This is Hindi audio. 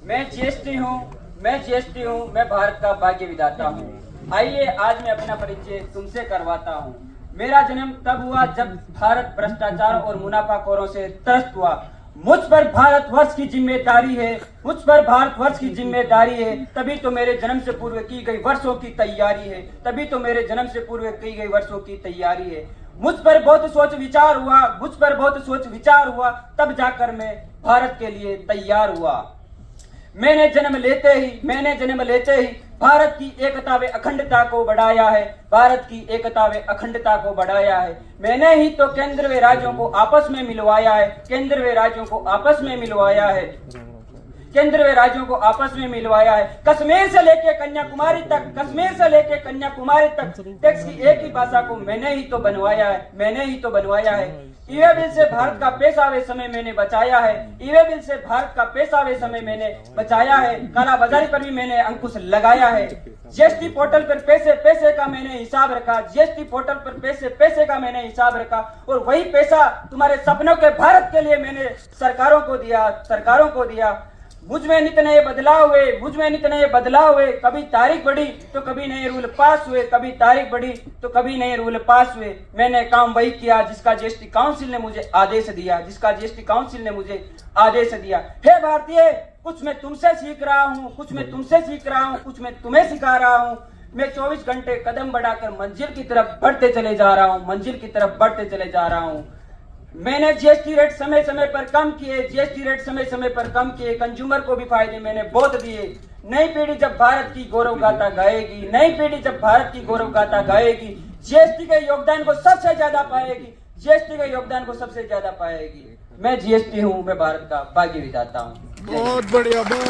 मैं जीएसटी हूँ, मैं भारत का भाग्य विधाता हूँ। आइए आज मैं अपना परिचय तुमसे करवाता हूँ। मेरा जन्म तब हुआ जब भारत भ्रष्टाचार और मुनाफाखोरों से त्रस्त हुआ। मुझ पर भारतवर्ष की जिम्मेदारी है, मुझ पर भारतवर्ष की जिम्मेदारी है। तभी तो मेरे जन्म से पूर्व की गई वर्षों की तैयारी है, तभी तो मेरे जन्म से पूर्व की गई वर्षों की तैयारी है। मुझ पर बहुत सोच विचार हुआ, मुझ पर बहुत सोच विचार हुआ, तब जाकर मैं भारत के लिए तैयार हुआ। मैंने जन्म लेते ही भारत की एकता व अखंडता को बढ़ाया है, भारत की एकता व अखंडता को बढ़ाया है। मैंने ही तो केंद्र व राज्यों को आपस में मिलवाया है, केंद्र व राज्यों को आपस में मिलवाया है, केंद्र व राज्यों को आपस में मिलवाया है। कश्मीर से लेके कन्याकुमारी तक, कश्मीर से लेके कन्याकुमारी तक टैक्स की एक ही भाषा को मैंने ही तो बनवाया है, मैंने ही तो बनवाया है। ईवे बिल से भारत का पैसा वे समय मैंने बचाया है, ईवे बिल से भारत का पैसा वे समय मैंने बचाया है। काला बाजारी पर भी मैंने अंकुश लगाया है। जीएसटी पोर्टल पर पैसे का मैंने हिसाब रखा, जीएसटी पोर्टल पर पैसे का मैंने हिसाब रखा, और वही पैसा तुम्हारे सपनों के भारत के लिए मैंने सरकारों को दिया। मुझ में नित नए बदलाव हुए, मुझ में नित नए बदलाव हुए। कभी तारीख बढ़ी तो कभी नए रूल पास हुए, कभी तारीख बढ़ी तो कभी नए रूल पास हुए। मैंने काम वही किया जिसका जीएसटी काउंसिल ने मुझे आदेश दिया, जिसका जीएसटी काउंसिल ने मुझे आदेश दिया। हे भारतीय, कुछ मैं तुमसे सीख रहा हूँ, कुछ मैं तुमसे सीख रहा हूँ, कुछ मैं तुम्हें सिखा रहा हूँ। मैं 24 घंटे कदम बढ़ाकर मंजिल की तरफ बढ़ते चले जा रहा हूँ, मंजिल की तरफ बढ़ते चले जा रहा हूँ। मैंने जीएसटी रेट समय समय पर कम किए, जीएसटी रेट समय समय पर कम किए। कंज्यूमर को भी फायदे मैंने बहुत दिए। नई पीढ़ी जब भारत की गौरव गाथा गाएगी, नई पीढ़ी जब भारत की गौरव गाथा गाएगी, जीएसटी के योगदान को सबसे ज्यादा पाएगी, जीएसटी के योगदान को सबसे ज्यादा पाएगी। मैं जीएसटी हूँ, मैं भारत का भाग्य विधाता हूँ। बहुत बढ़िया, बहुत